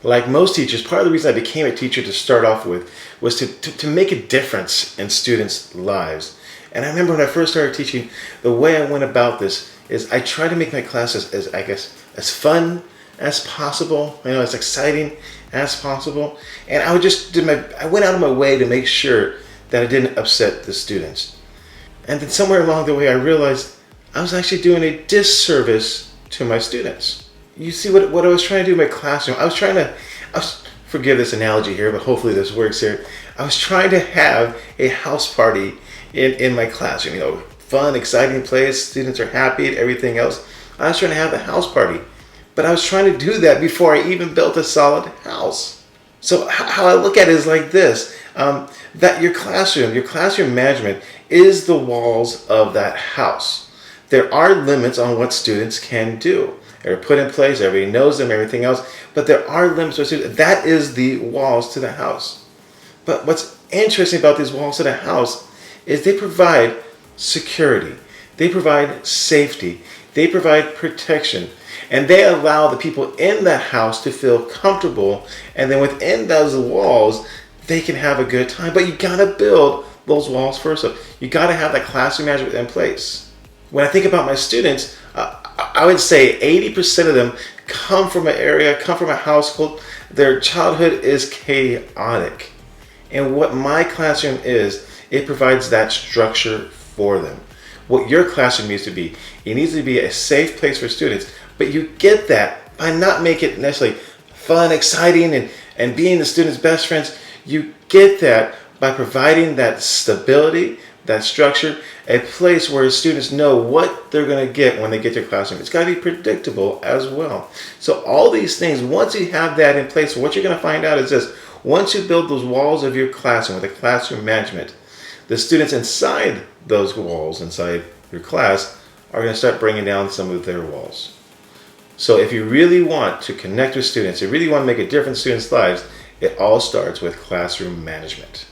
Like most teachers, part of the reason I became a teacher to start off with was to make a difference in students' lives. And I remember when I first started teaching, the way I went about this is I tried to make my classes as fun as possible, as exciting as possible. And I went out of my way to make sure that I didn't upset the students. And then somewhere along the way, I realized I was actually doing a disservice to my students. You see what I was trying to do in my classroom? Forgive this analogy here, but hopefully this works here. I was trying to have a house party in my classroom. Fun, exciting place, students are happy and everything else. I was trying to have the house party. But I was trying to do that before I even built a solid house. So how I look at it is like this, that your classroom management is the walls of that house. There are limits on what students can do. They're put in place, everybody knows them, everything else, but there are limits for students. That is the walls to the house. But what's interesting about these walls to the house is they provide security, they provide safety, they provide protection, and they allow the people in the house to feel comfortable, and then within those walls, they can have a good time. But you gotta build those walls first. So you gotta have that classroom management in place. When I think about my students, I would say 80% of them come from a household, their childhood is chaotic. And what my classroom is, it provides that structure for them. What your classroom needs to be, it needs to be a safe place for students, but you get that by not making it necessarily fun, exciting, and being the students' best friends. You get that by providing that stability, that structure, a place where students know what they're going to get when they get to your classroom. It's got to be predictable as well. So all these things, once you have that in place, what you're going to find out is this. Once you build those walls of your classroom with the classroom management, the students inside those walls, inside your class, are going to start bringing down some of their walls. So if you really want to connect with students, you really want to make a difference in students' lives, it all starts with classroom management.